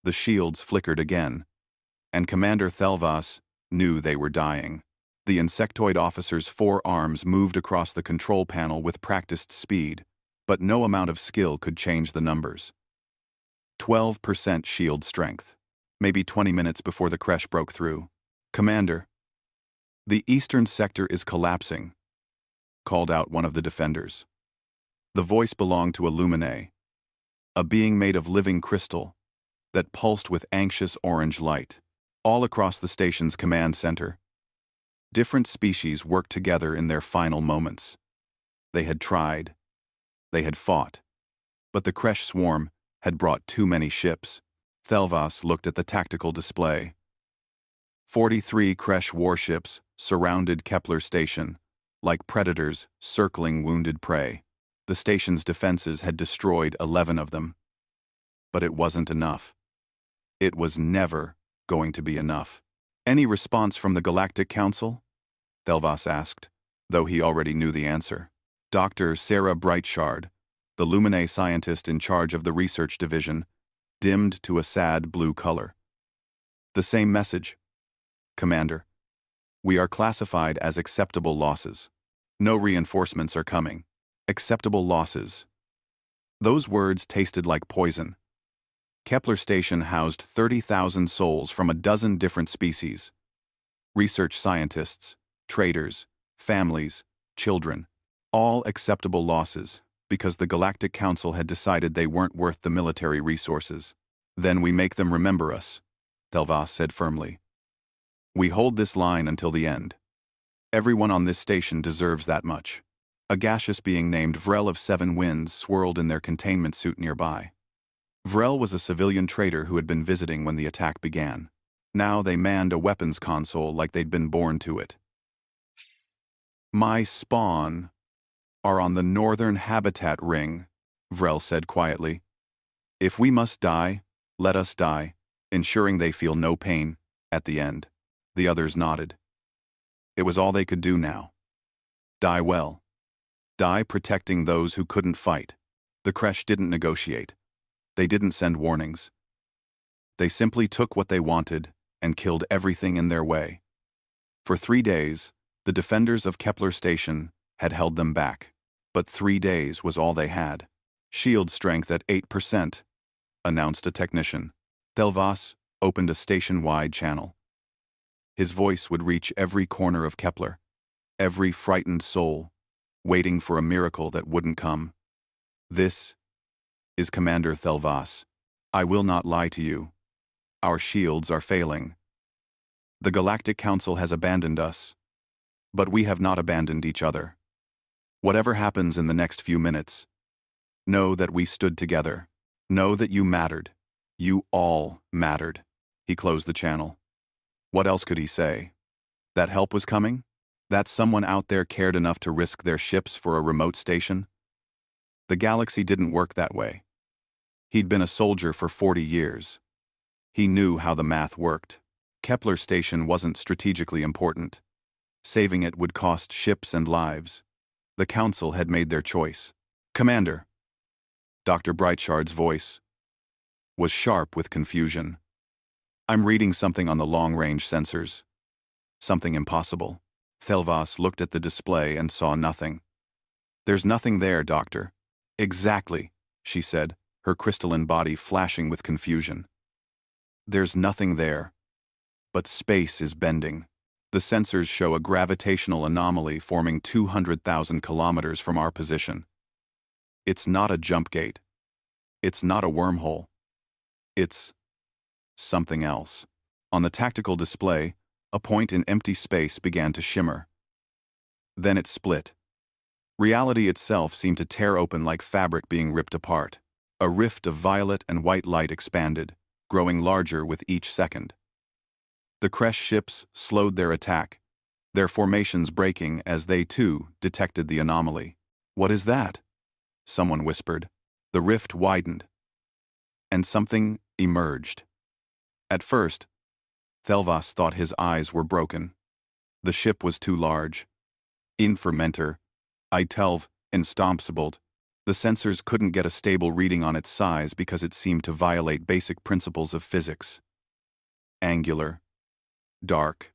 The shields flickered again, and Commander Thelvas knew they were dying. The insectoid officer's 4 arms moved across the control panel with practiced speed, but no amount of skill could change the numbers. 12% shield strength. Maybe 20 minutes before the crash broke through. "Commander, the eastern sector is collapsing," called out one of the defenders. The voice belonged to a Lumine, a being made of living crystal that pulsed with anxious orange light. All across the station's command center, different species worked together in their final moments. They had tried, they had fought, but the Kresh swarm had brought too many ships. Thelvas looked at the tactical display. 43 Kresh warships surrounded Kepler Station, like predators circling wounded prey. The station's defenses had destroyed 11 of them. But it wasn't enough. It was never going to be enough. "Any response from the Galactic Council?" Thelvas asked, though he already knew the answer. Dr. Sarah Brightshard, the Lumine scientist in charge of the research division, dimmed to a sad blue color. "The same message, Commander. We are classified as acceptable losses. No reinforcements are coming. Acceptable losses." Those words tasted like poison. Kepler Station housed 30,000 souls from a dozen different species. Research scientists, traders, families, children. All acceptable losses, because the Galactic Council had decided they weren't worth the military resources. "Then we make them remember us," Thelvas said firmly. "We hold this line until the end. Everyone on this station deserves that much." A gaseous being named Vrel of 7 Winds swirled in their containment suit nearby. Vrel was a civilian trader who had been visiting when the attack began. Now they manned a weapons console like they'd been born to it. "My spawn are on the northern habitat ring," Vrel said quietly. "If we must die, let us die, ensuring they feel no pain at the end." The others nodded. It was all they could do now. Die well. Die protecting those who couldn't fight. The Kresh didn't negotiate. They didn't send warnings. They simply took what they wanted and killed everything in their way. For 3 days, the defenders of Kepler Station had held them back. But 3 days was all they had. "Shield strength at 8%, announced a technician. Thelvas opened a station-wide channel. His voice would reach every corner of Kepler, every frightened soul, waiting for a miracle that wouldn't come. "This is Commander Thelvas. I will not lie to you. Our shields are failing. The Galactic Council has abandoned us, but we have not abandoned each other. Whatever happens in the next few minutes, know that we stood together. Know that you mattered. You all mattered." He closed the channel. What else could he say? That help was coming? That someone out there cared enough to risk their ships for a remote station? The galaxy didn't work that way. He'd been a soldier for 40 years. He knew how the math worked. Kepler Station wasn't strategically important. Saving it would cost ships and lives. The Council had made their choice. "Commander." Dr. Brightshard's voice was sharp with confusion. "I'm reading something on the long-range sensors. Something impossible." Thelvas looked at the display and saw nothing. "There's nothing there, Doctor." "Exactly," she said, her crystalline body flashing with confusion. "There's nothing there. But space is bending. The sensors show a gravitational anomaly forming 200,000 kilometers from our position. It's not a jump gate. It's not a wormhole. It's something else." On the tactical display, a point in empty space began to shimmer. Then it split. Reality itself seemed to tear open like fabric being ripped apart. A rift of violet and white light expanded, growing larger with each second. The Kresh ships slowed their attack, their formations breaking as they, too, detected the anomaly. "What is that?" someone whispered. The rift widened, and something emerged. At first, Thelvas thought his eyes were broken. The ship was too large. Infermenter, Itelv, Instompsibled, The sensors couldn't get a stable reading on its size because it seemed to violate basic principles of physics. Angular, dark,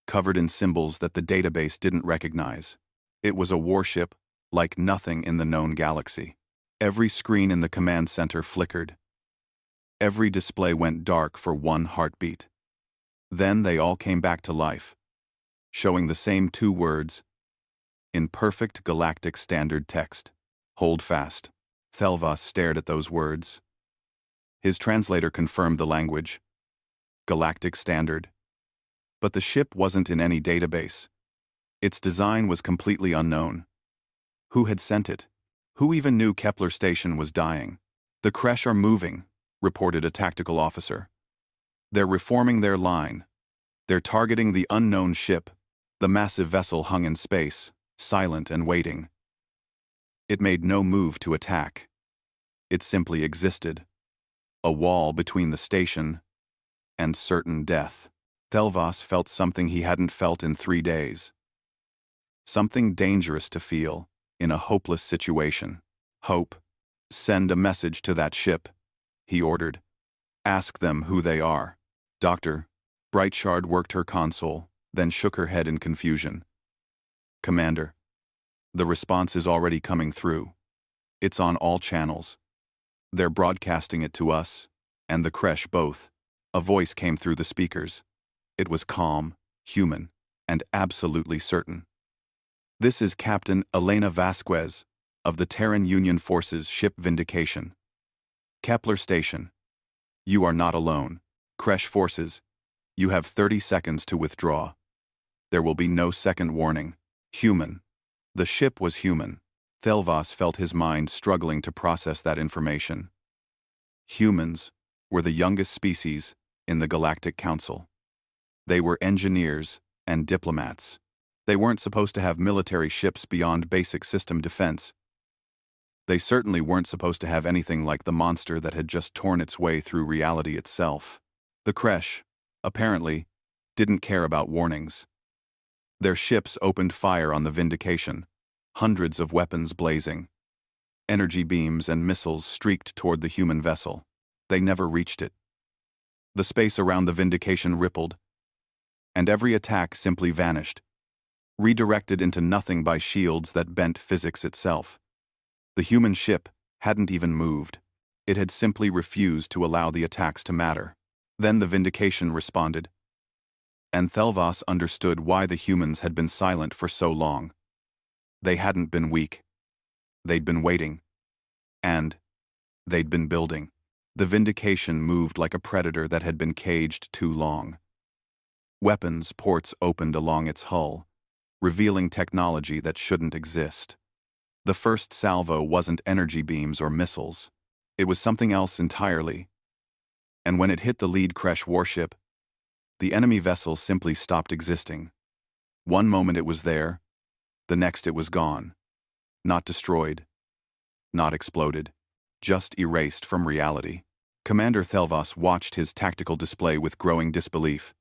covered in symbols that the database didn't recognize. It was a warship like nothing in the known galaxy. Every screen in the command center flickered. Every display went dark for one heartbeat. Then they all came back to life, showing the same two words in perfect galactic standard text. Hold fast. Thelvas stared at those words. His translator confirmed the language. Galactic standard. But the ship wasn't in any database. Its design was completely unknown. Who had sent it? Who even knew Kepler Station was dying? The Kresh are moving, reported a tactical officer. They're reforming their line. They're targeting the unknown ship. The massive vessel hung in space, silent and waiting. It made no move to attack. It simply existed. A wall between the station and certain death. Thelvas felt something he hadn't felt in 3 days. Something dangerous to feel in a hopeless situation. Hope. Send a message to that ship, he ordered. Ask them who they are. Dr. Brightshard worked her console, then shook her head in confusion. Commander. The response is already coming through. It's on all channels. They're broadcasting it to us, and the Kresh both. A voice came through the speakers. It was calm, human, and absolutely certain. This is Captain Elena Vasquez, of the Terran Union Forces ship Vindication. Kepler Station. You are not alone. Kresh forces. You have 30 seconds to withdraw. There will be no second warning. Human. The ship was human. Thelvas felt his mind struggling to process that information. Humans were the youngest species in the Galactic Council. They were engineers and diplomats. They weren't supposed to have military ships beyond basic system defense. They certainly weren't supposed to have anything like the monster that had just torn its way through reality itself. The Kresh, apparently, didn't care about warnings. Their ships opened fire on the Vindication, hundreds of weapons blazing. Energy beams and missiles streaked toward the human vessel. They never reached it. The space around the Vindication rippled, and every attack simply vanished, redirected into nothing by shields that bent physics itself. The human ship hadn't even moved. It had simply refused to allow the attacks to matter. Then the Vindication responded, and Thelvas understood why the humans had been silent for so long. They hadn't been weak. They'd been waiting. And they'd been building. The Vindication moved like a predator that had been caged too long. Weapons ports opened along its hull, revealing technology that shouldn't exist. The first salvo wasn't energy beams or missiles. It was something else entirely. And when it hit the lead Kresh warship, the enemy vessel simply stopped existing. One moment it was there, the next it was gone. Not destroyed, not exploded, just erased from reality. Commander Thelvas watched his tactical display with growing disbelief.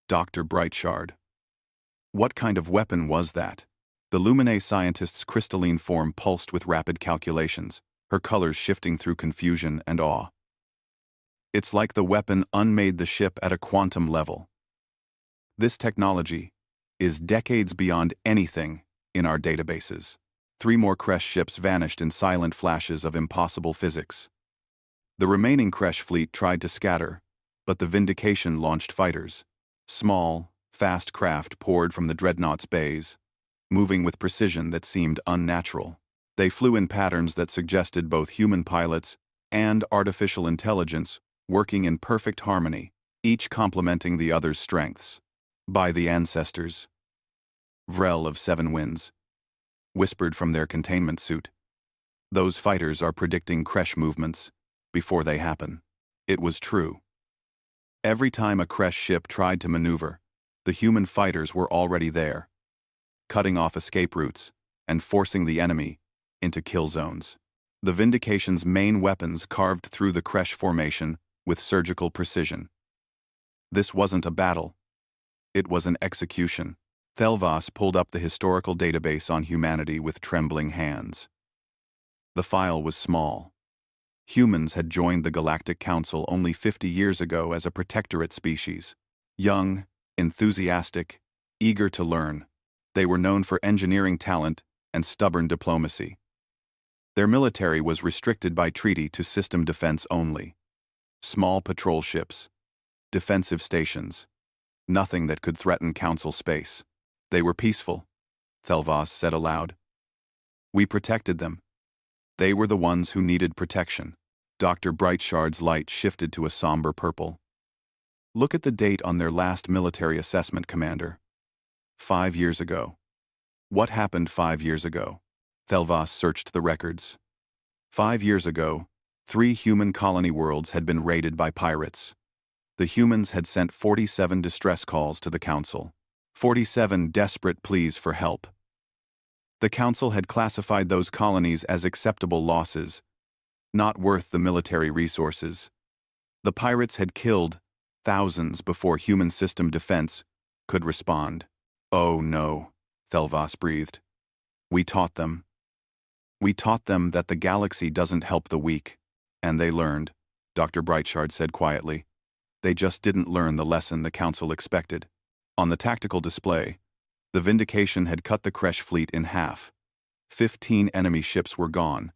Dr. Brightshard. What kind of weapon was that? The Luminae scientist's crystalline form pulsed with rapid calculations, her colors shifting through confusion and awe. It's like the weapon unmade the ship at a quantum level. This technology is decades beyond anything in our databases. 3 more Kresh ships vanished in silent flashes of impossible physics. The remaining Kresh fleet tried to scatter, but the Vindication launched fighters. Small, fast craft poured from the Dreadnought's bays, moving with precision that seemed unnatural. They flew in patterns that suggested both human pilots and artificial intelligence working in perfect harmony, each complementing the other's strengths. By the ancestors. Vrel of 7 Winds whispered from their containment suit. Those fighters are predicting Kresh movements before they happen. It was true. Every time a Kresh ship tried to maneuver, the human fighters were already there, cutting off escape routes and forcing the enemy into kill zones. The Vindication's main weapons carved through the Kresh formation with surgical precision. This wasn't a battle. It was an execution. Thelvas pulled up the historical database on humanity with trembling hands. The file was small. Humans had joined the Galactic Council only 50 years ago as a protectorate species. Young, enthusiastic, eager to learn, they were known for engineering talent and stubborn diplomacy. Their military was restricted by treaty to system defense only. Small patrol ships, defensive stations, nothing that could threaten Council space. They were peaceful, Thelvas said aloud. We protected them. They were the ones who needed protection. Dr. Brightshard's light shifted to a somber purple. Look at the date on their last military assessment, Commander. 5 years ago. What happened 5 years ago? Thelvas searched the records. 5 years ago, 3 human colony worlds had been raided by pirates. The humans had sent 47 distress calls to the Council. 47 desperate pleas for help. The Council had classified those colonies as acceptable losses, not worth the military resources. The pirates had killed thousands before human system defense could respond. Oh no, Thelvas breathed. We taught them. We taught them that the galaxy doesn't help the weak. And they learned, Dr. Brightshard said quietly. They just didn't learn the lesson the Council expected. On the tactical display, the Vindication had cut the Kresh fleet in half. 15 enemy ships were gone,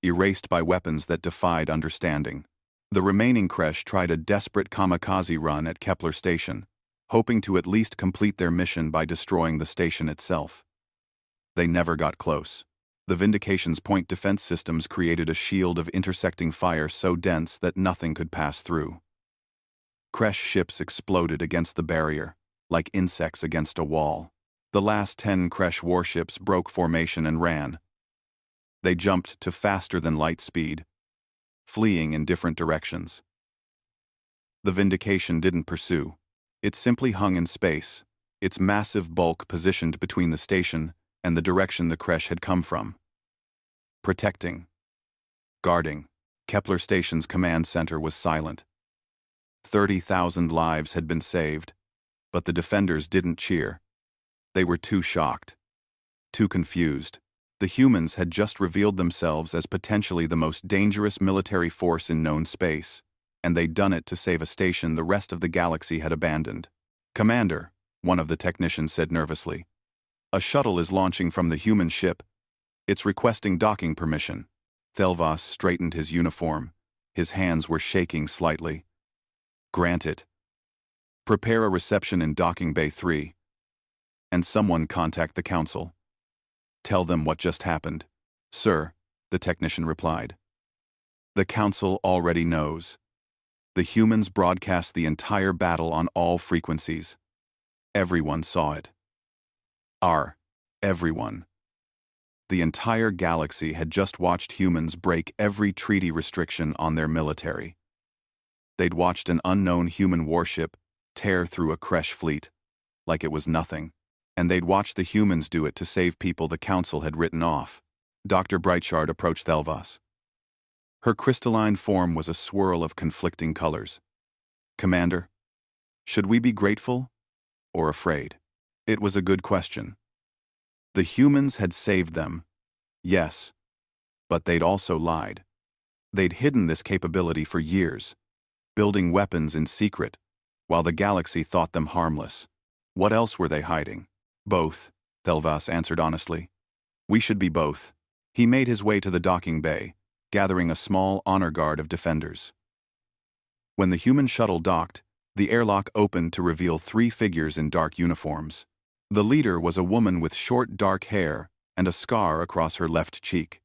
erased by weapons that defied understanding. The remaining Kresh tried a desperate kamikaze run at Kepler Station, hoping to at least complete their mission by destroying the station itself. They never got close. The Vindication's point defense systems created a shield of intersecting fire so dense that nothing could pass through. Kresh ships exploded against the barrier, like insects against a wall. The last 10 Kresh warships broke formation and ran. They jumped to faster than light speed, fleeing in different directions. The Vindication didn't pursue. It simply hung in space, its massive bulk positioned between the station and the direction the Kresh had come from. Protecting. Guarding. Kepler Station's command center was silent. 30,000 lives had been saved, but the defenders didn't cheer. They were too shocked. Too confused. The humans had just revealed themselves as potentially the most dangerous military force in known space, and they'd done it to save a station the rest of the galaxy had abandoned. Commander, one of the technicians said nervously. A shuttle is launching from the human ship. It's requesting docking permission. Thelvas straightened his uniform. His hands were shaking slightly. Grant it. Prepare a reception in Docking Bay 3. And someone contact the Council. Tell them what just happened. Sir, the technician replied. The Council already knows. The humans broadcast the entire battle on all frequencies. Everyone saw it. Everyone. The entire galaxy had just watched humans break every treaty restriction on their military. They'd watched an unknown human warship tear through a Kresh fleet, like it was nothing, and they'd watched the humans do it to save people the Council had written off. Dr. Brightshard approached Thelvas. Her crystalline form was a swirl of conflicting colors. Commander, should we be grateful or afraid? It was a good question. The humans had saved them, yes, but they'd also lied. They'd hidden this capability for years, building weapons in secret, while the galaxy thought them harmless. What else were they hiding? Both, Thelvas answered honestly. We should be both. He made his way to the docking bay, gathering a small honor guard of defenders. When the human shuttle docked, the airlock opened to reveal 3 figures in dark uniforms. The leader was a woman with short dark hair and a scar across her left cheek.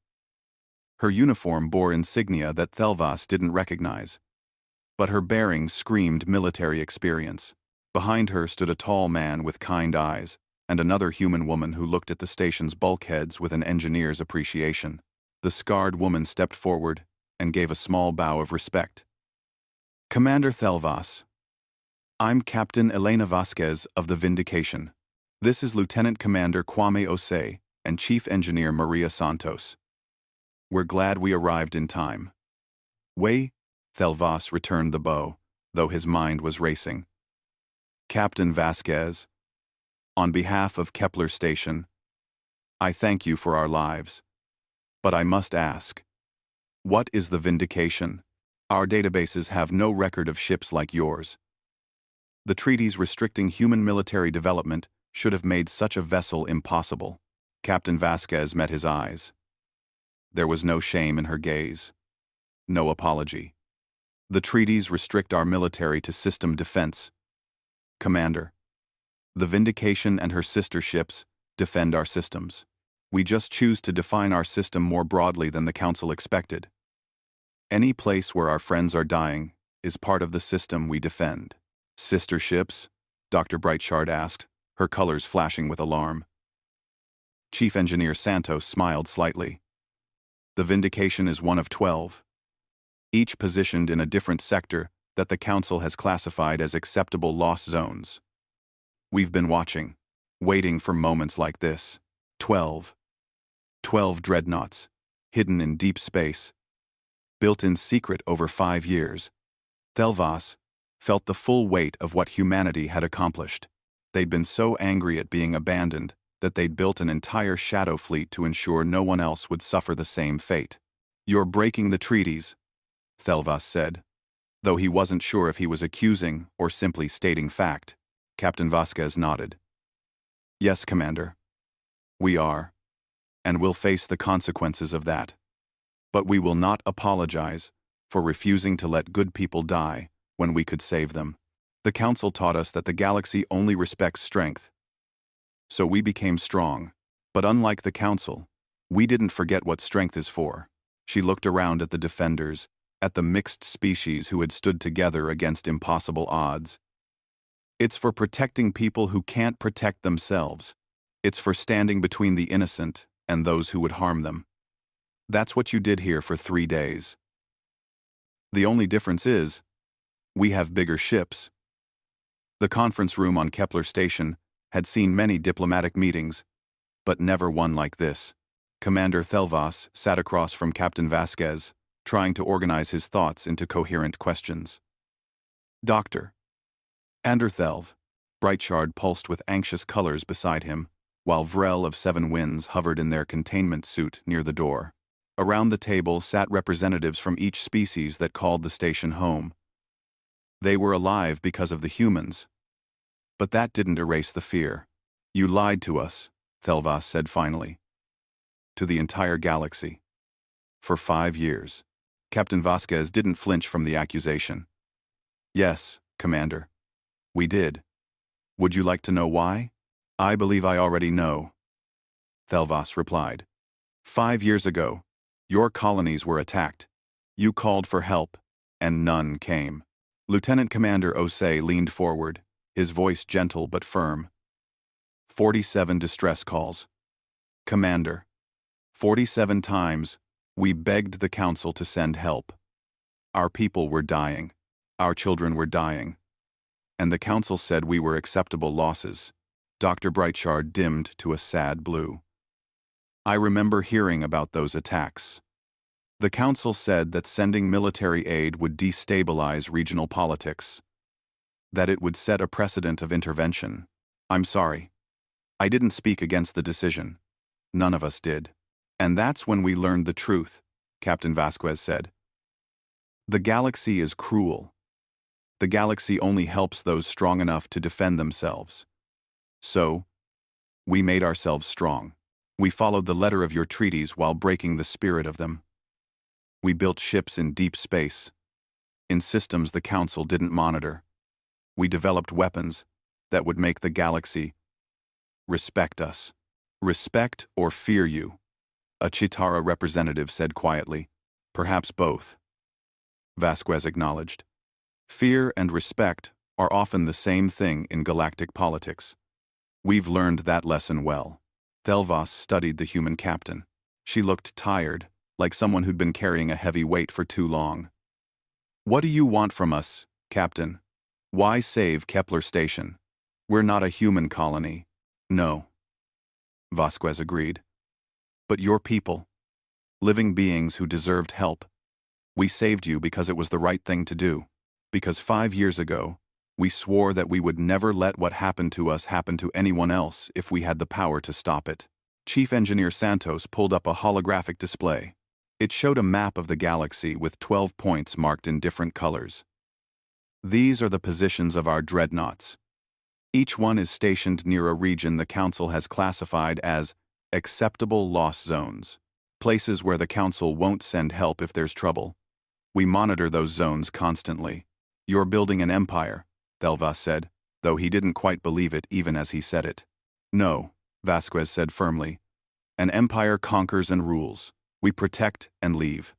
Her uniform bore insignia that Thelvas didn't recognize, but her bearing screamed military experience. Behind her stood a tall man with kind eyes, and another human woman who looked at the station's bulkheads with an engineer's appreciation. The scarred woman stepped forward and gave a small bow of respect. Commander Thelvas, I'm Captain Elena Vasquez of the Vindication. This is Lieutenant Commander Kwame Osei and Chief Engineer Maria Santos. We're glad we arrived in time. Thelvas returned the bow, though his mind was racing. Captain Vasquez, on behalf of Kepler Station, I thank you for our lives. But I must ask, what is the vindication? Our databases have no record of ships like yours. The treaties restricting human military development should have made such a vessel impossible. Captain Vasquez met his eyes. There was no shame in her gaze. No apology. The treaties restrict our military to system defense. Commander, the Vindication and her sister ships defend our systems. We just choose to define our system more broadly than the Council expected. Any place where our friends are dying is part of the system we defend. Sister ships? Dr. Brightshard asked, her colors flashing with alarm. Chief Engineer Santos smiled slightly. The Vindication is one of 12, each positioned in a different sector that the Council has classified as acceptable loss zones. We've been watching, waiting for moments like this. 12 dreadnoughts, hidden in deep space, built in secret over 5 years. Thelvas felt the full weight of what humanity had accomplished. They'd been so angry at being abandoned that they'd built an entire shadow fleet to ensure no one else would suffer the same fate. You're breaking the treaties, Thelvas said. Though he wasn't sure if he was accusing or simply stating fact, Captain Vasquez nodded. Yes, Commander. We are, and we'll face the consequences of that. But we will not apologize for refusing to let good people die when we could save them. The Council taught us that the galaxy only respects strength. So we became strong. But unlike the Council, we didn't forget what strength is for. She looked around at the defenders, at the mixed species who had stood together against impossible odds. It's for protecting people who can't protect themselves. It's for standing between the innocent and those who would harm them. That's what you did here for 3 days. The only difference is, we have bigger ships. The conference room on Kepler Station had seen many diplomatic meetings, but never one like this. Commander Thelvas sat across from Captain Vasquez, trying to organize his thoughts into coherent questions. Doctor. Anderthelv. Brightshard pulsed with anxious colors beside him, while Vrel of Seven Winds hovered in their containment suit near the door. Around the table sat representatives from each species that called the station home. They were alive because of the humans. But that didn't erase the fear. You lied to us, Thelvas said finally. To the entire galaxy. For 5 years. Captain Vasquez didn't flinch from the accusation. Yes, Commander. We did. Would you like to know why? I believe I already know. Thelvas replied. 5 years ago, your colonies were attacked. You called for help, and none came. Lieutenant Commander Osei leaned forward, his voice gentle but firm. 47 distress calls. Commander, 47 times, we begged the Council to send help. Our people were dying. Our children were dying. And the Council said we were acceptable losses. Dr. Brightshard dimmed to a sad blue. I remember hearing about those attacks. The Council said that sending military aid would destabilize regional politics. That it would set a precedent of intervention. I'm sorry. I didn't speak against the decision. None of us did. And that's when we learned the truth, Captain Vasquez said. The galaxy is cruel. The galaxy only helps those strong enough to defend themselves. So, we made ourselves strong. We followed the letter of your treaties while breaking the spirit of them. We built ships in deep space, in systems the Council didn't monitor. We developed weapons that would make the galaxy respect us. Respect or fear you, a Chitara representative said quietly. Perhaps both. Vasquez acknowledged. Fear and respect are often the same thing in galactic politics. We've learned that lesson well. Thelvas studied the human captain. She looked tired, like someone who'd been carrying a heavy weight for too long. What do you want from us, Captain? Why save Kepler Station? We're not a human colony. No. Vasquez agreed. But your people, living beings who deserved help. We saved you because it was the right thing to do. Because 5 years ago, we swore that we would never let what happened to us happen to anyone else if we had the power to stop it. Chief Engineer Santos pulled up a holographic display. It showed a map of the galaxy with 12 points marked in different colors. These are the positions of our dreadnoughts. Each one is stationed near a region the Council has classified as acceptable loss zones, places where the Council won't send help if there's trouble. We monitor those zones constantly. You're building an empire, Thelva said, though he didn't quite believe it even as he said it. No, Vasquez said firmly. An empire conquers and rules. We protect and leave.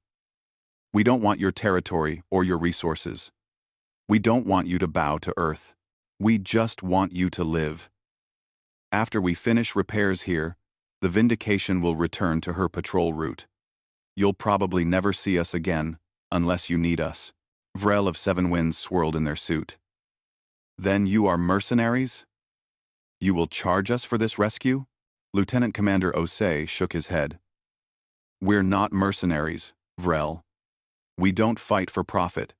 We don't want your territory or your resources. We don't want you to bow to Earth. We just want you to live. After we finish repairs here, the Vindication will return to her patrol route. You'll probably never see us again, unless you need us. Vrel of Seven Winds swirled in their suit. Then you are mercenaries? You will charge us for this rescue? Lieutenant Commander Osei shook his head. We're not mercenaries, Vrel. We don't fight for profit.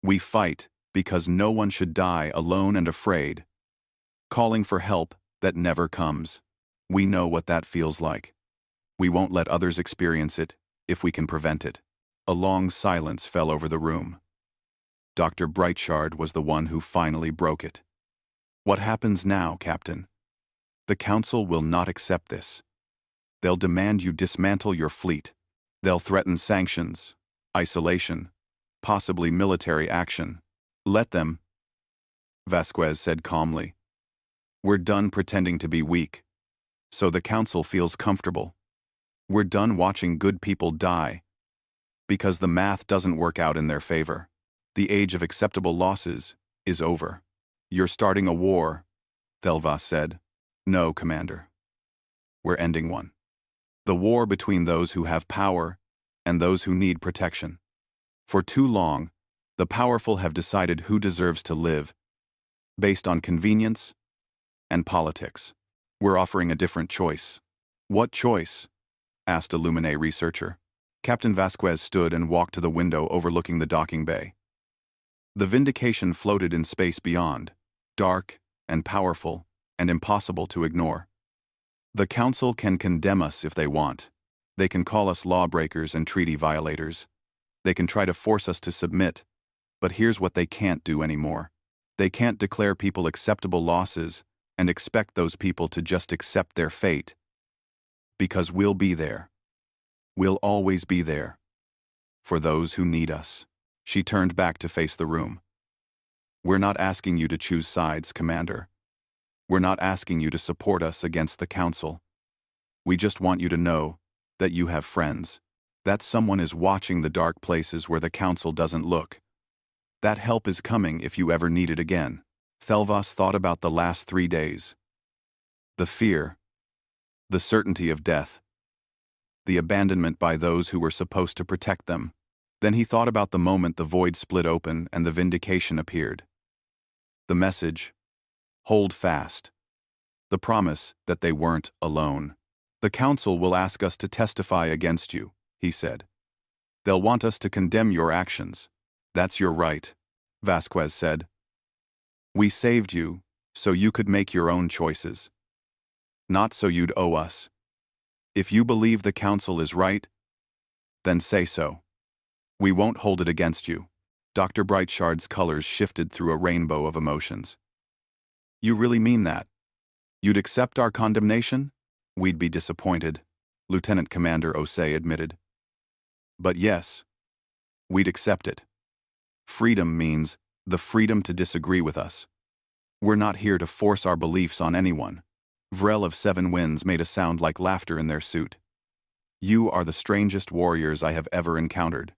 We fight because no one should die alone and afraid, calling for help that never comes. We know what that feels like. We won't let others experience it if we can prevent it. A long silence fell over the room. Dr. Brightshard was the one who finally broke it. What happens now, Captain? The Council will not accept this. They'll demand you dismantle your fleet. They'll threaten sanctions, isolation, possibly military action. Let them, Vasquez said calmly. We're done pretending to be weak, so the Council feels comfortable. We're done watching good people die, because the math doesn't work out in their favor. The age of acceptable losses is over. You're starting a war, Thelva said. No, Commander. We're ending one. The war between those who have power and those who need protection. For too long, the powerful have decided who deserves to live, based on convenience and politics. We're offering a different choice. What choice? Asked a Lumine researcher. Captain Vasquez stood and walked to the window overlooking the docking bay. The Vindication floated in space beyond, dark and powerful and impossible to ignore. The Council can condemn us if they want. They can call us lawbreakers and treaty violators. They can try to force us to submit, but here's what they can't do anymore. They can't declare people acceptable losses and expect those people to just accept their fate. Because we'll be there. We'll always be there. For those who need us. She turned back to face the room. We're not asking you to choose sides, Commander. We're not asking you to support us against the Council. We just want you to know that you have friends, that someone is watching the dark places where the Council doesn't look. That help is coming if you ever need it again. Thelvas thought about the last 3 days. The fear, the certainty of death, the abandonment by those who were supposed to protect them. Then he thought about the moment the void split open and the Vindication appeared. The message, hold fast. The promise that they weren't alone. The Council will ask us to testify against you, he said. They'll want us to condemn your actions. That's your right, Vasquez said. We saved you so you could make your own choices. Not so you'd owe us. If you believe the Council is right, then say so. We won't hold it against you. Dr. Brightshard's colors shifted through a rainbow of emotions. You really mean that? You'd accept our condemnation? We'd be disappointed, Lieutenant Commander Osei admitted. But yes, we'd accept it. Freedom means the freedom to disagree with us. We're not here to force our beliefs on anyone. Vrel of Seven Winds made a sound like laughter in their suit. You are the strangest warriors I have ever encountered.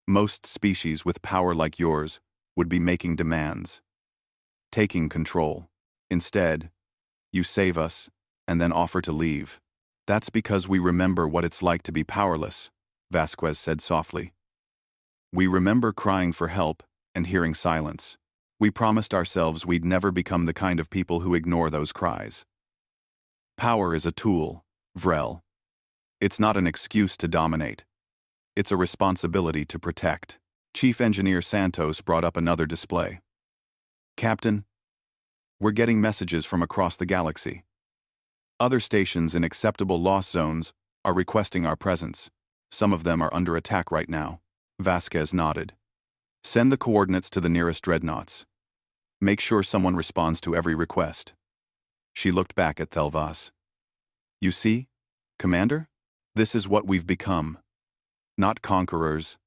Most species with power like yours would be making demands, taking control. Instead, you save us and then offer to leave. That's because we remember what it's like to be powerless, Vasquez said softly. We remember crying for help and hearing silence. We promised ourselves we'd never become the kind of people who ignore those cries. Power is a tool, Vrel. It's not an excuse to dominate. It's a responsibility to protect. Chief Engineer Santos brought up another display. Captain, we're getting messages from across the galaxy. Other stations in acceptable loss zones are requesting our presence. Some of them are under attack right now. Vasquez nodded. Send the coordinates to the nearest dreadnoughts. Make sure someone responds to every request. She looked back at Thelvas. You see, Commander? This is what we've become. Not conquerors,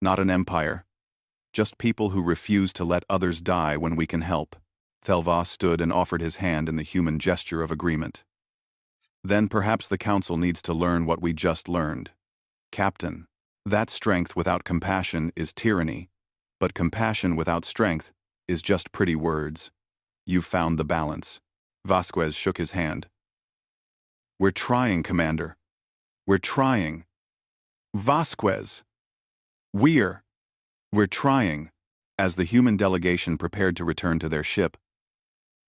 not an empire. Just people who refuse to let others die when we can help. Thelvas stood and offered his hand in the human gesture of agreement. Then perhaps the Council needs to learn what we just learned. Captain, that strength without compassion is tyranny, but compassion without strength is just pretty words. You've found the balance. Vasquez shook his hand. We're trying, Commander. We're trying. Vasquez! We're trying. As the human delegation prepared to return to their ship,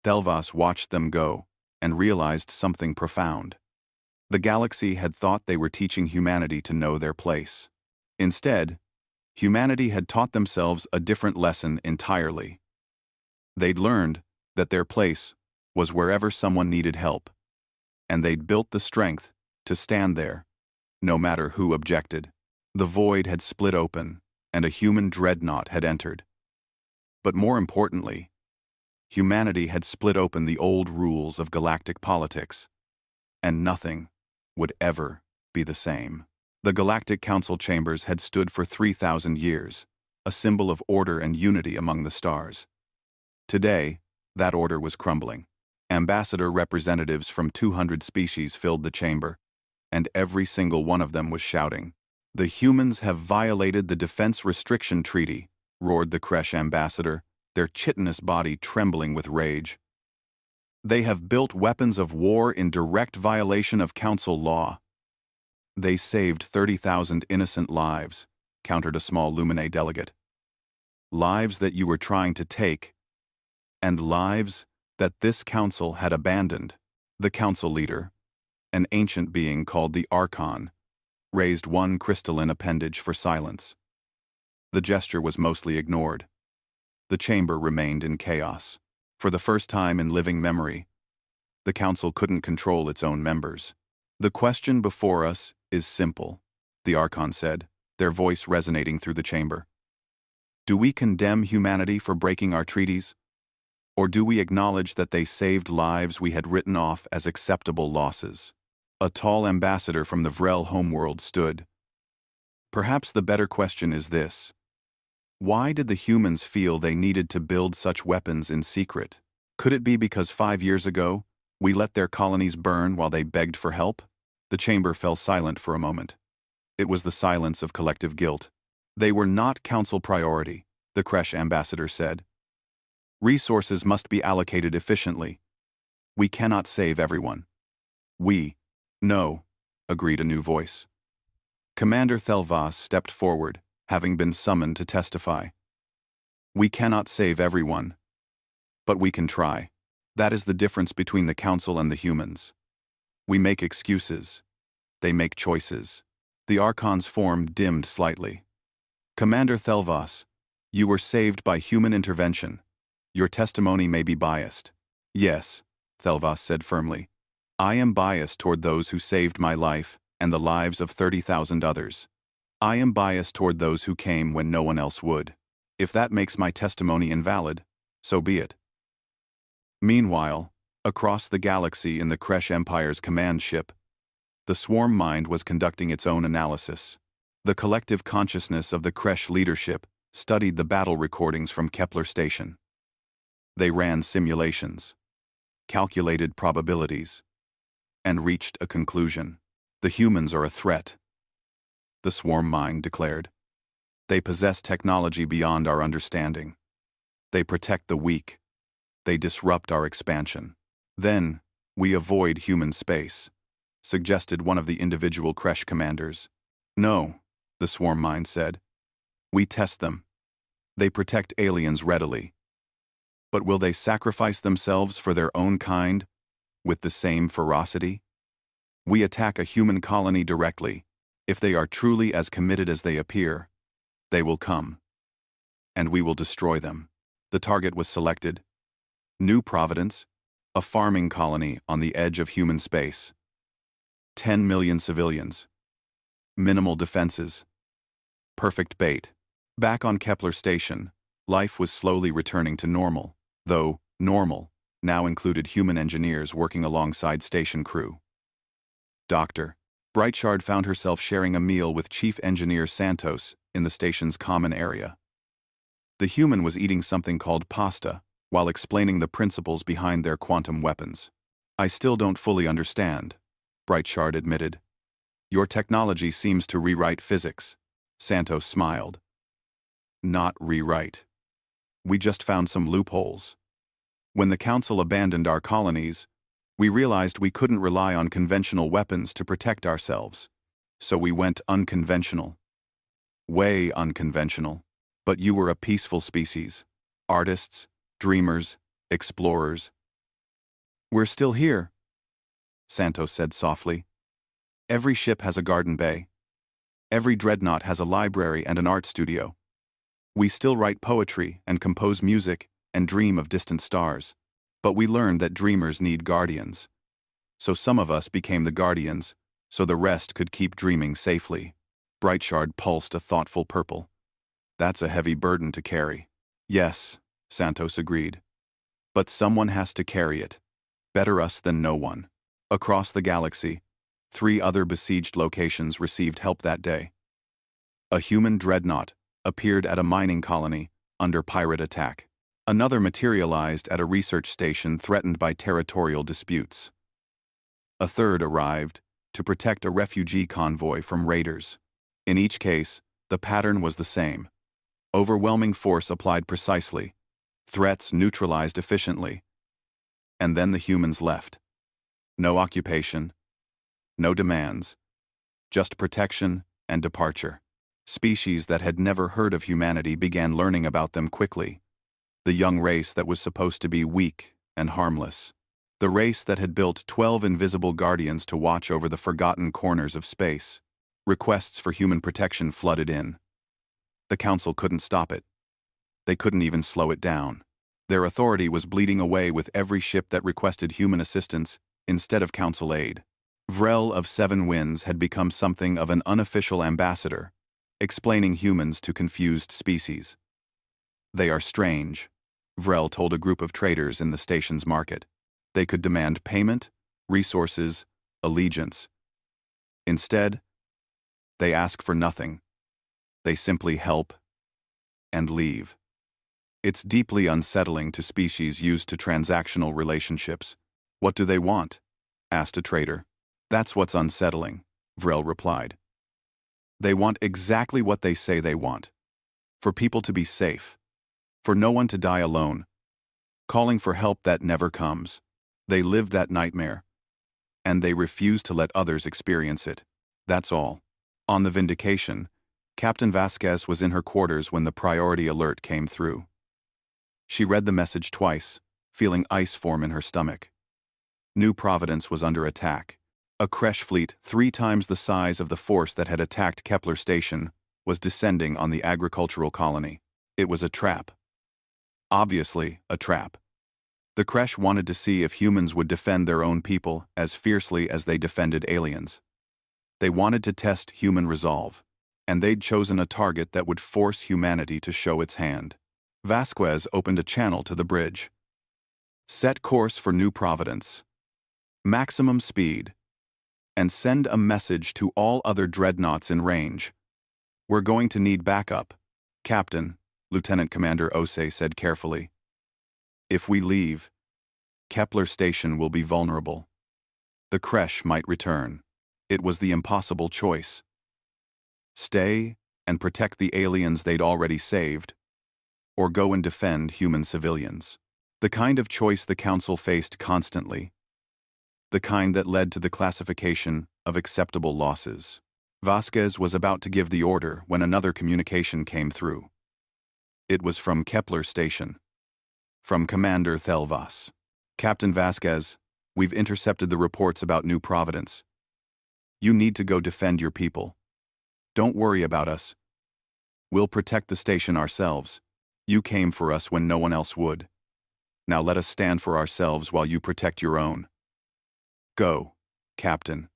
Thelvas watched them go and realized something profound. The galaxy had thought they were teaching humanity to know their place. Instead, humanity had taught themselves a different lesson entirely. They'd learned that their place was wherever someone needed help, and they'd built the strength to stand there, no matter who objected. The void had split open, and a human dreadnought had entered. But more importantly, humanity had split open the old rules of galactic politics, and nothing would ever be the same. The Galactic Council chambers had stood for 3,000 years, a symbol of order and unity among the stars. Today, that order was crumbling. Ambassador representatives from 200 species filled the chamber, and every single one of them was shouting, "The humans have violated the Defense Restriction Treaty," roared the Kresh ambassador, their chitinous body trembling with rage. "They have built weapons of war in direct violation of Council law." "They saved 30,000 innocent lives," countered a small Lumine delegate. "Lives that you were trying to take, and lives that this council had abandoned." The council leader, an ancient being called the Archon, raised one crystalline appendage for silence. The gesture was mostly ignored. The chamber remained in chaos. For the first time in living memory, the council couldn't control its own members. "The question before us is simple," the Archon said, their voice resonating through the chamber. "Do we condemn humanity for breaking our treaties? Or do we acknowledge that they saved lives we had written off as acceptable losses?" A tall ambassador from the Vrel homeworld stood. "Perhaps the better question is this. Why did the humans feel they needed to build such weapons in secret? Could it be because 5 years ago, we let their colonies burn while they begged for help?" The chamber fell silent for a moment. It was the silence of collective guilt. "They were not council priority," the Kresh ambassador said. "Resources must be allocated efficiently. We cannot save everyone." "No," agreed a new voice. Commander Thelvas stepped forward, having been summoned to testify. "We cannot save everyone, but we can try. That is the difference between the Council and the humans. We make excuses. They make choices." The Archon's form dimmed slightly. "Commander Thelvas, you were saved by human intervention. Your testimony may be biased." "Yes," Thelvas said firmly. "I am biased toward those who saved my life and the lives of 30,000 others. I am biased toward those who came when no one else would. If that makes my testimony invalid, so be it." Meanwhile, across the galaxy in the Kresh Empire's command ship, the swarm mind was conducting its own analysis. The collective consciousness of the Kresh leadership studied the battle recordings from Kepler Station. They ran simulations, calculated probabilities, and reached a conclusion. "The humans are a threat," the swarm mind declared. "They possess technology beyond our understanding. They protect the weak. They disrupt our expansion. Then, we avoid human space," suggested one of the individual Kresh commanders. "No," the swarm mind said. "We test them. They protect aliens readily. But will they sacrifice themselves for their own kind with the same ferocity? We attack a human colony directly. If they are truly as committed as they appear, they will come. And we will destroy them." The target was selected. New Providence, A farming colony on the edge of human space. 10 million civilians. Minimal defenses. Perfect bait. Back on Kepler Station, life was slowly returning to normal, though normal now included human engineers working alongside station crew. Dr. Brightshard found herself sharing a meal with Chief Engineer Santos in the station's common area. The human was eating something called pasta, while explaining the principles behind their quantum weapons. "I still don't fully understand," Brightshard admitted. "Your technology seems to rewrite physics." Santos smiled. "Not rewrite. We just found some loopholes. When the Council abandoned our colonies, we realized we couldn't rely on conventional weapons to protect ourselves. So we went unconventional. Way unconventional. But you were a peaceful species. Artists, dreamers, explorers." "We're still here," Santos said softly. "Every ship has a garden bay. Every dreadnought has a library and an art studio. We still write poetry and compose music and dream of distant stars. But we learned that dreamers need guardians. So some of us became the guardians, so the rest could keep dreaming safely." Brightshard pulsed a thoughtful purple. "That's a heavy burden to carry." "Yes," Santos agreed. "But someone has to carry it. Better us than no one." Across the galaxy, 3 other besieged locations received help that day. A human dreadnought appeared at a mining colony under pirate attack. Another materialized at a research station threatened by territorial disputes. A third arrived to protect a refugee convoy from raiders. In each case, the pattern was the same. Overwhelming force applied precisely, threats neutralized efficiently. And then the humans left. No occupation, no demands, just protection and departure. Species that had never heard of humanity began learning about them quickly. The young race that was supposed to be weak and harmless. The race that had built 12 invisible guardians to watch over the forgotten corners of space. Requests for human protection flooded in. The Council couldn't stop it. They couldn't even slow it down. Their authority was bleeding away with every ship that requested human assistance instead of Council aid. Vrel of 7 Winds had become something of an unofficial ambassador, explaining humans to confused species. "They are strange," Vrel told a group of traders in the station's market. "They could demand payment, resources, allegiance. Instead, they ask for nothing. They simply help and leave." "It's deeply unsettling to species used to transactional relationships." "What do they want?" asked a trader. "That's what's unsettling," Vrel replied. "They want exactly what they say they want. For people to be safe. For no one to die alone. Calling for help that never comes. They live that nightmare. And they refuse to let others experience it. That's all." On the Vindication, Captain Vasquez was in her quarters when the priority alert came through. She read the message twice, feeling ice form in her stomach. New Providence was under attack. A Kresh fleet 3 times the size of the force that had attacked Kepler Station was descending on the agricultural colony. It was a trap. Obviously, a trap. The Kresh wanted to see if humans would defend their own people as fiercely as they defended aliens. They wanted to test human resolve, and they'd chosen a target that would force humanity to show its hand. Vasquez opened a channel to the bridge. "Set course for New Providence. Maximum speed. And send a message to all other dreadnoughts in range. We're going to need backup, Captain," Lieutenant Commander Osei said carefully. "If we leave, Kepler Station will be vulnerable. The Kresh might return." It was the impossible choice. Stay and protect the aliens they'd already saved, or go and defend human civilians. The kind of choice the Council faced constantly. The kind that led to the classification of acceptable losses. Vasquez was about to give the order when another communication came through. It was from Kepler Station. From Commander Thelvas. "Captain Vasquez, we've intercepted the reports about New Providence. You need to go defend your people. Don't worry about us. We'll protect the station ourselves. You came for us when no one else would." Now let us stand for ourselves while you protect your own. Go, Captain.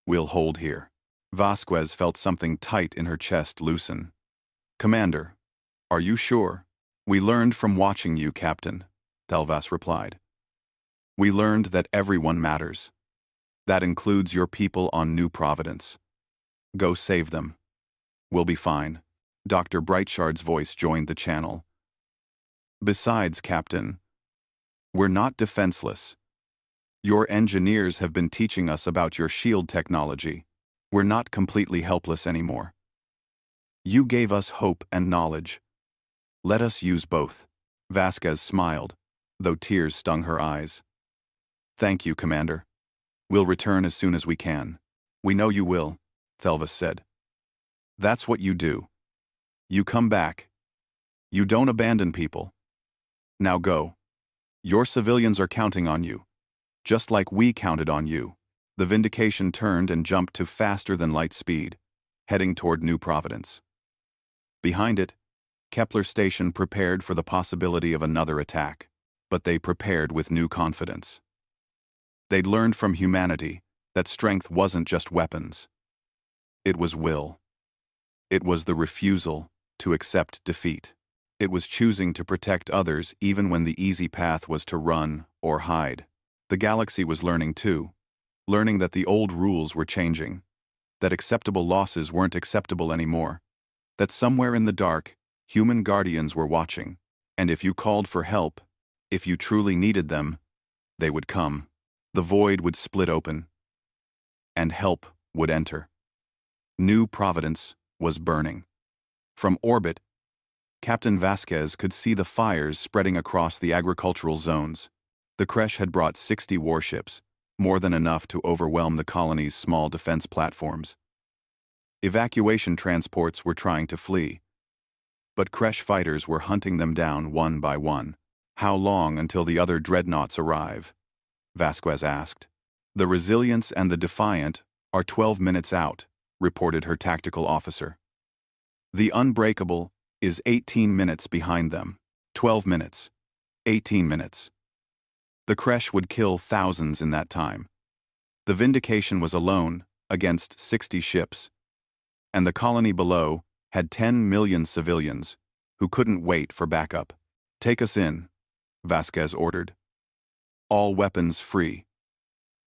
We'll hold here. Vasquez felt something tight in her chest loosen. Commander, are you sure? We learned from watching you, Captain, Thelvas replied. We learned that everyone matters. That includes your people on New Providence. Go save them. We'll be fine. Dr. Brightshard's voice joined the channel. Besides, Captain, we're not defenseless. Your engineers have been teaching us about your shield technology. We're not completely helpless anymore. You gave us hope and knowledge. Let us use both. Vasquez smiled, though tears stung her eyes. Thank you, Commander. We'll return as soon as we can. We know you will, Thelvas said. That's what you do. You come back. You don't abandon people. Now go. Your civilians are counting on you, just like we counted on you. The Vindication turned and jumped to faster-than-light speed, heading toward New Providence. Behind it, Kepler Station prepared for the possibility of another attack, but they prepared with new confidence. They'd learned from humanity that strength wasn't just weapons. It was will. It was the refusal to accept defeat. It was choosing to protect others even when the easy path was to run or hide. The galaxy was learning too, learning that the old rules were changing, that acceptable losses weren't acceptable anymore, that somewhere in the dark, human guardians were watching, and if you called for help, if you truly needed them, they would come. The void would split open, and help would enter. New Providence was burning. From orbit, Captain Vasquez could see the fires spreading across the agricultural zones. The Kresh had brought 60 warships, more than enough to overwhelm the colony's small defense platforms. Evacuation transports were trying to flee, but Kresh fighters were hunting them down one by one. How long until the other dreadnoughts arrive? Vasquez asked. The Resilience and the Defiant are 12 minutes out, reported her tactical officer. The Unbreakable is 18 minutes behind them. 12 minutes. 18 minutes. The Kresh would kill thousands in that time. The Vindication was alone against 60 ships, and the colony below had 10 million civilians who couldn't wait for backup. Take us in, Vasquez ordered. All weapons free.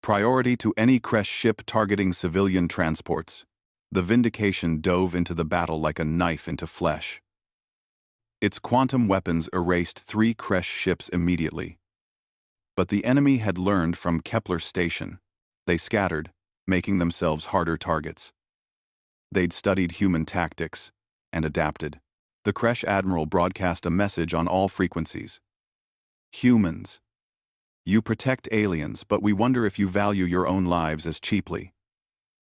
Priority to any Kresh ship targeting civilian transports. The Vindication dove into the battle like a knife into flesh. Its quantum weapons erased 3 Kresh ships immediately. But the enemy had learned from Kepler Station. They scattered, making themselves harder targets. They'd studied human tactics and adapted. The Kresh Admiral broadcast a message on all frequencies. Humans. You protect aliens, but we wonder if you value your own lives as cheaply.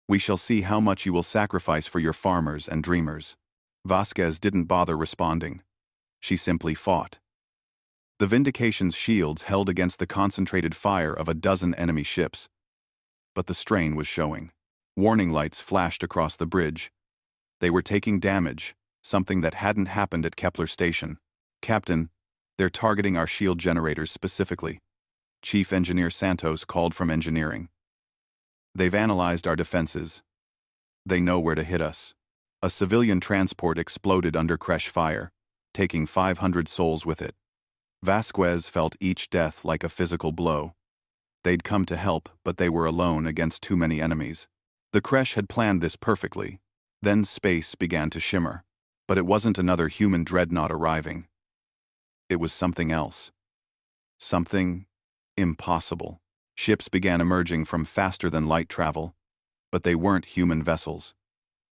We shall see how much you will sacrifice for your farmers and dreamers. Vasquez didn't bother responding. She simply fought. The Vindication's shields held against the concentrated fire of a dozen enemy ships. But the strain was showing. Warning lights flashed across the bridge. They were taking damage, something that hadn't happened at Kepler Station. Captain, they're targeting our shield generators specifically. Chief Engineer Santos called from engineering. They've analyzed our defenses. They know where to hit us. A civilian transport exploded under Kresh fire, taking 500 souls with it. Vasquez felt each death like a physical blow. They'd come to help, but they were alone against too many enemies. The Kresh had planned this perfectly. Then space began to shimmer. But it wasn't another human dreadnought arriving. It was something else. Something impossible. Ships began emerging from faster-than-light travel, but they weren't human vessels.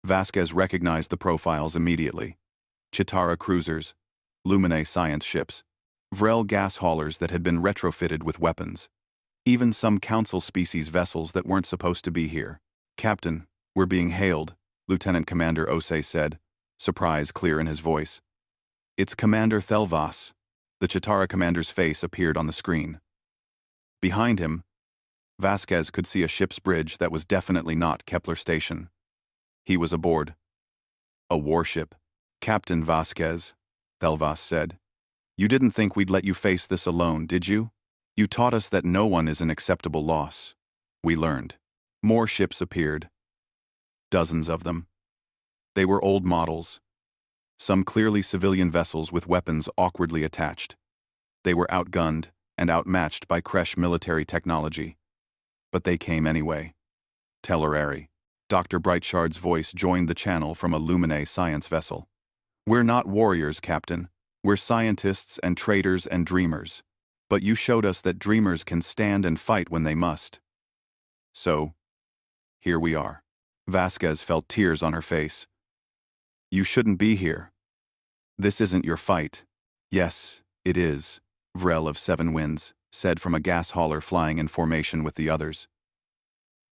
Vasquez recognized the profiles immediately. Chitara cruisers, Lumine science ships, Vrel gas haulers that had been retrofitted with weapons. Even some Council species vessels that weren't supposed to be here. Captain, we're being hailed, Lieutenant Commander Osei said, surprise clear in his voice. It's Commander Thelvas. The Chitara commander's face appeared on the screen. Behind him, Vasquez could see a ship's bridge that was definitely not Kepler Station. He was aboard. A warship. Captain Vasquez, Thelvas said. You didn't think we'd let you face this alone, did you? You taught us that no one is an acceptable loss. We learned. More ships appeared. Dozens of them. They were old models. Some clearly civilian vessels with weapons awkwardly attached. They were outgunned and outmatched by Kresh military technology. But they came anyway. Tellerary. Dr. Brightshard's voice joined the channel from a Lumine science vessel. We're not warriors, Captain. We're scientists and traders and dreamers. But you showed us that dreamers can stand and fight when they must. So, here we are. Vasquez felt tears on her face. You shouldn't be here. This isn't your fight. Yes, it is, Vrel of Seven Winds said from a gas hauler flying in formation with the others.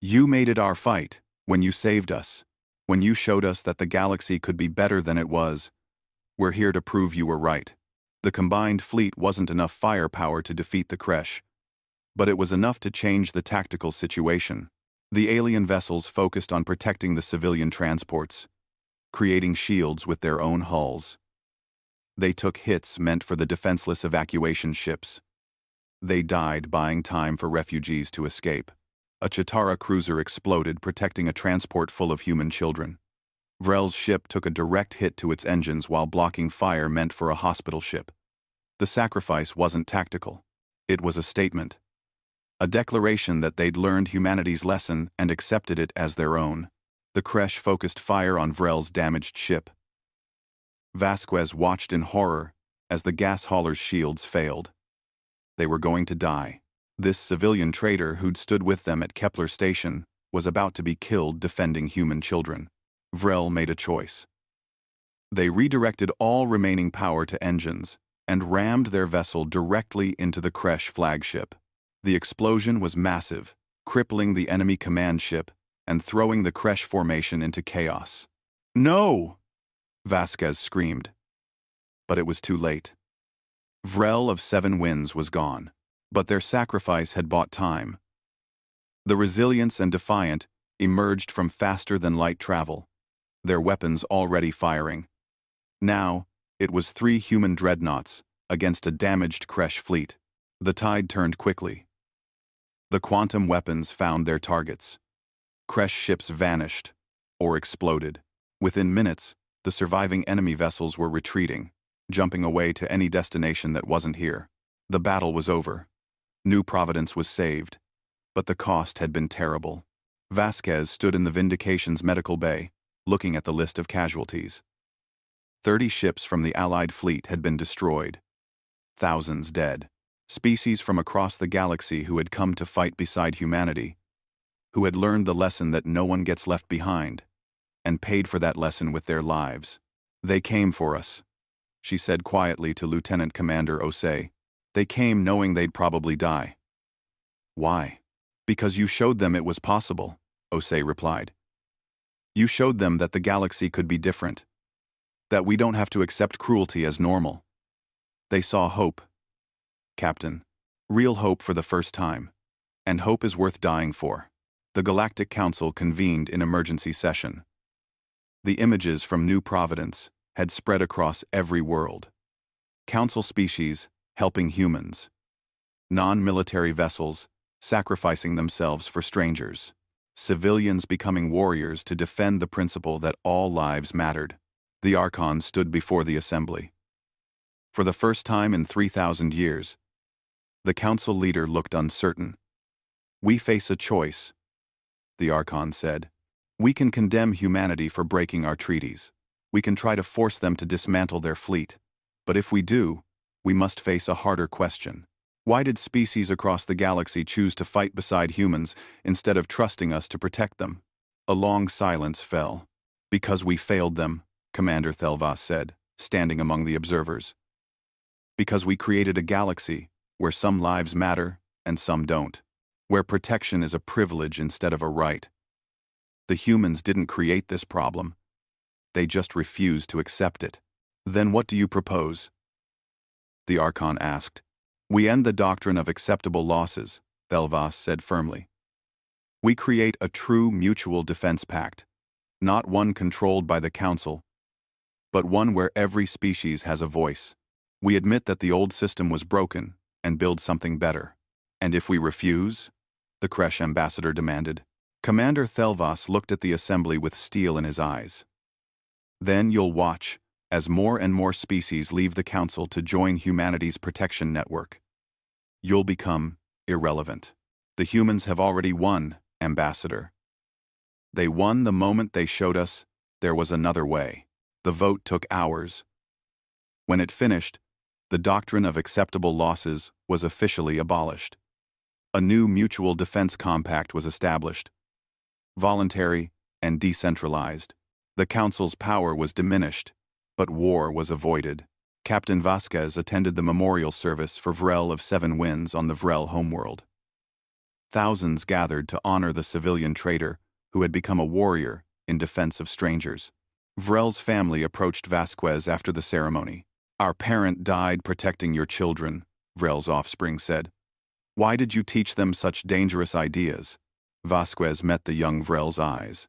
You made it our fight, when you saved us, when you showed us that the galaxy could be better than it was. We're here to prove you were right. The combined fleet wasn't enough firepower to defeat the Kresh, but it was enough to change the tactical situation. The alien vessels focused on protecting the civilian transports, creating shields with their own hulls. They took hits meant for the defenseless evacuation ships. They died buying time for refugees to escape. A Chitara cruiser exploded, protecting a transport full of human children. Vrel's ship took a direct hit to its engines while blocking fire meant for a hospital ship. The sacrifice wasn't tactical. It was a statement. A declaration that they'd learned humanity's lesson and accepted it as their own. The Kresh focused fire on Vrel's damaged ship. Vasquez watched in horror as the gas hauler's shields failed. They were going to die. This civilian trader who'd stood with them at Kepler Station was about to be killed defending human children. Vrel made a choice. They redirected all remaining power to engines and rammed their vessel directly into the Kresh flagship. The explosion was massive, crippling the enemy command ship and throwing the Kresh formation into chaos. No! Vasquez screamed. But it was too late. Vrel of Seven Winds was gone, but their sacrifice had bought time. The Resilience and Defiant emerged from faster-than-light travel, their weapons already firing. Now, it was 3 human dreadnoughts against a damaged Kresh fleet. The tide turned quickly. The quantum weapons found their targets. Kresh ships vanished, or exploded. Within minutes, the surviving enemy vessels were retreating, jumping away to any destination that wasn't here. The battle was over. New Providence was saved, but the cost had been terrible. Vasquez stood in the Vindication's medical bay, looking at the list of casualties. 30 ships from the Allied fleet had been destroyed. Thousands dead. Species from across the galaxy who had come to fight beside humanity, who had learned the lesson that no one gets left behind, and paid for that lesson with their lives. They came for us, she said quietly to Lieutenant Commander Osei. They came knowing they'd probably die. Why? Because you showed them it was possible, Osei replied. You showed them that the galaxy could be different, that we don't have to accept cruelty as normal. They saw hope, Captain. Real hope for the first time. And hope is worth dying for. The Galactic Council convened in emergency session. The images from New Providence had spread across every world. Council species helping humans. Non-military vessels sacrificing themselves for strangers. Civilians becoming warriors to defend the principle that all lives mattered. The Archon stood before the assembly. For the first time in 3,000 years, the council leader looked uncertain. We face a choice, the Archon said. We can condemn humanity for breaking our treaties. We can try to force them to dismantle their fleet. But if we do, we must face a harder question. Why did species across the galaxy choose to fight beside humans instead of trusting us to protect them? A long silence fell. Because we failed them, Commander Thelvas said, standing among the observers. Because we created a galaxy where some lives matter and some don't, where protection is a privilege instead of a right. The humans didn't create this problem. They just refused to accept it. Then what do you propose? The Archon asked. We end the doctrine of acceptable losses, Thelvas said firmly. We create a true mutual defense pact, not one controlled by the Council, but one where every species has a voice. We admit that the old system was broken and build something better. And if we refuse? The Kresh ambassador demanded. Commander Thelvas looked at the assembly with steel in his eyes. Then you'll watch as more and more species leave the Council to join humanity's protection network. You'll become irrelevant. The humans have already won, Ambassador. They won the moment they showed us there was another way. The vote took hours. When it finished, the doctrine of acceptable losses was officially abolished. A new mutual defense compact was established. Voluntary and decentralized. The Council's power was diminished, but war was avoided. Captain Vasquez attended the memorial service for Vrel of Seven Winds on the Vrel homeworld. Thousands gathered to honor the civilian trader who had become a warrior in defense of strangers. Vrel's family approached Vasquez after the ceremony. Our parent died protecting your children, Vrel's offspring said. Why did you teach them such dangerous ideas? Vasquez met the young Vrel's eyes.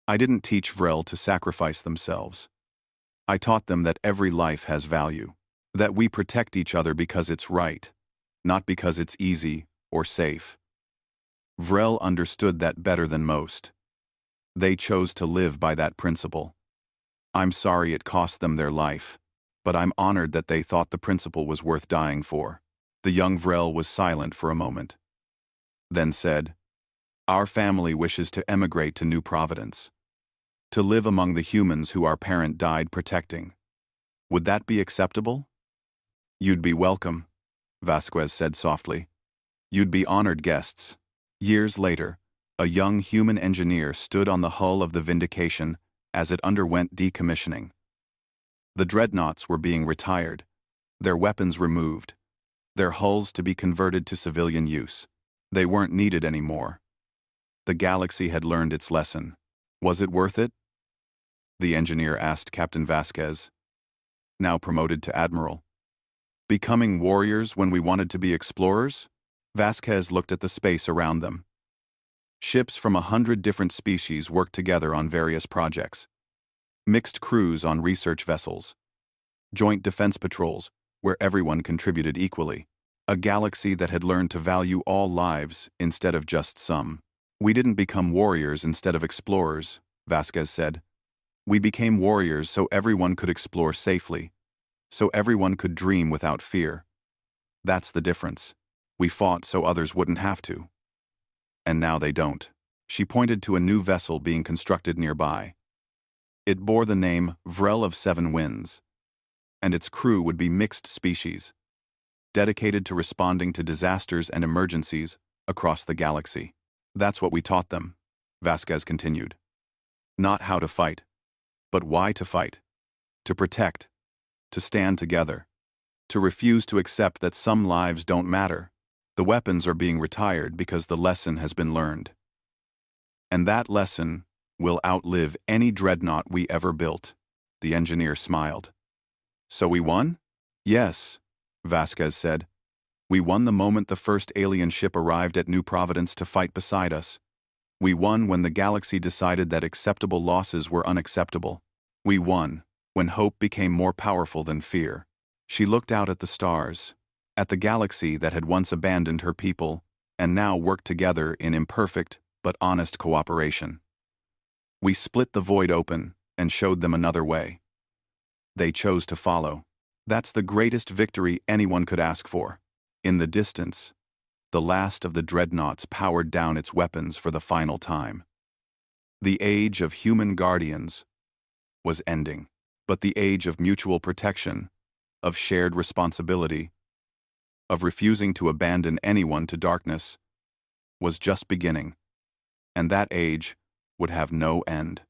I didn't teach Vrel to sacrifice themselves. I taught them that every life has value, that we protect each other because it's right, not because it's easy or safe. Vrel understood that better than most. They chose to live by that principle. I'm sorry it cost them their life, but I'm honored that they thought the principle was worth dying for. The young Vrel was silent for a moment, then said, Our family wishes to emigrate to New Providence, to live among the humans who our parent died protecting. Would that be acceptable? You'd be welcome, Vasquez said softly. You'd be honored guests. Years later, a young human engineer stood on the hull of the Vindication as it underwent decommissioning. The Dreadnoughts were being retired, their weapons removed, their hulls to be converted to civilian use. They weren't needed anymore. The galaxy had learned its lesson. Was it worth it? The engineer asked Captain Vasquez, now promoted to admiral. Becoming warriors when we wanted to be explorers? Vasquez looked at the space around them. Ships from 100 different species worked together on various projects. Mixed crews on research vessels. Joint defense patrols, where everyone contributed equally. A galaxy that had learned to value all lives instead of just some. We didn't become warriors instead of explorers, Vasquez said. We became warriors so everyone could explore safely, so everyone could dream without fear. That's the difference. We fought so others wouldn't have to. And now they don't. She pointed to a new vessel being constructed nearby. It bore the name Vrel of Seven Winds, and its crew would be mixed species, dedicated to responding to disasters and emergencies across the galaxy. That's what we taught them, Vasquez continued. Not how to fight, but why to fight. To protect, to stand together, to refuse to accept that some lives don't matter. The weapons are being retired because the lesson has been learned. And that lesson will outlive any dreadnought we ever built, the engineer smiled. So we won? Yes, Vasquez said. We won the moment the first alien ship arrived at New Providence to fight beside us. We won when the galaxy decided that acceptable losses were unacceptable. We won when hope became more powerful than fear. She looked out at the stars, at the galaxy that had once abandoned her people and now worked together in imperfect but honest cooperation. We split the void open and showed them another way. They chose to follow. That's the greatest victory anyone could ask for. In the distance, the last of the dreadnoughts powered down its weapons for the final time. The age of human guardians was ending, but the age of mutual protection, of shared responsibility, of refusing to abandon anyone to darkness, was just beginning, and that age would have no end.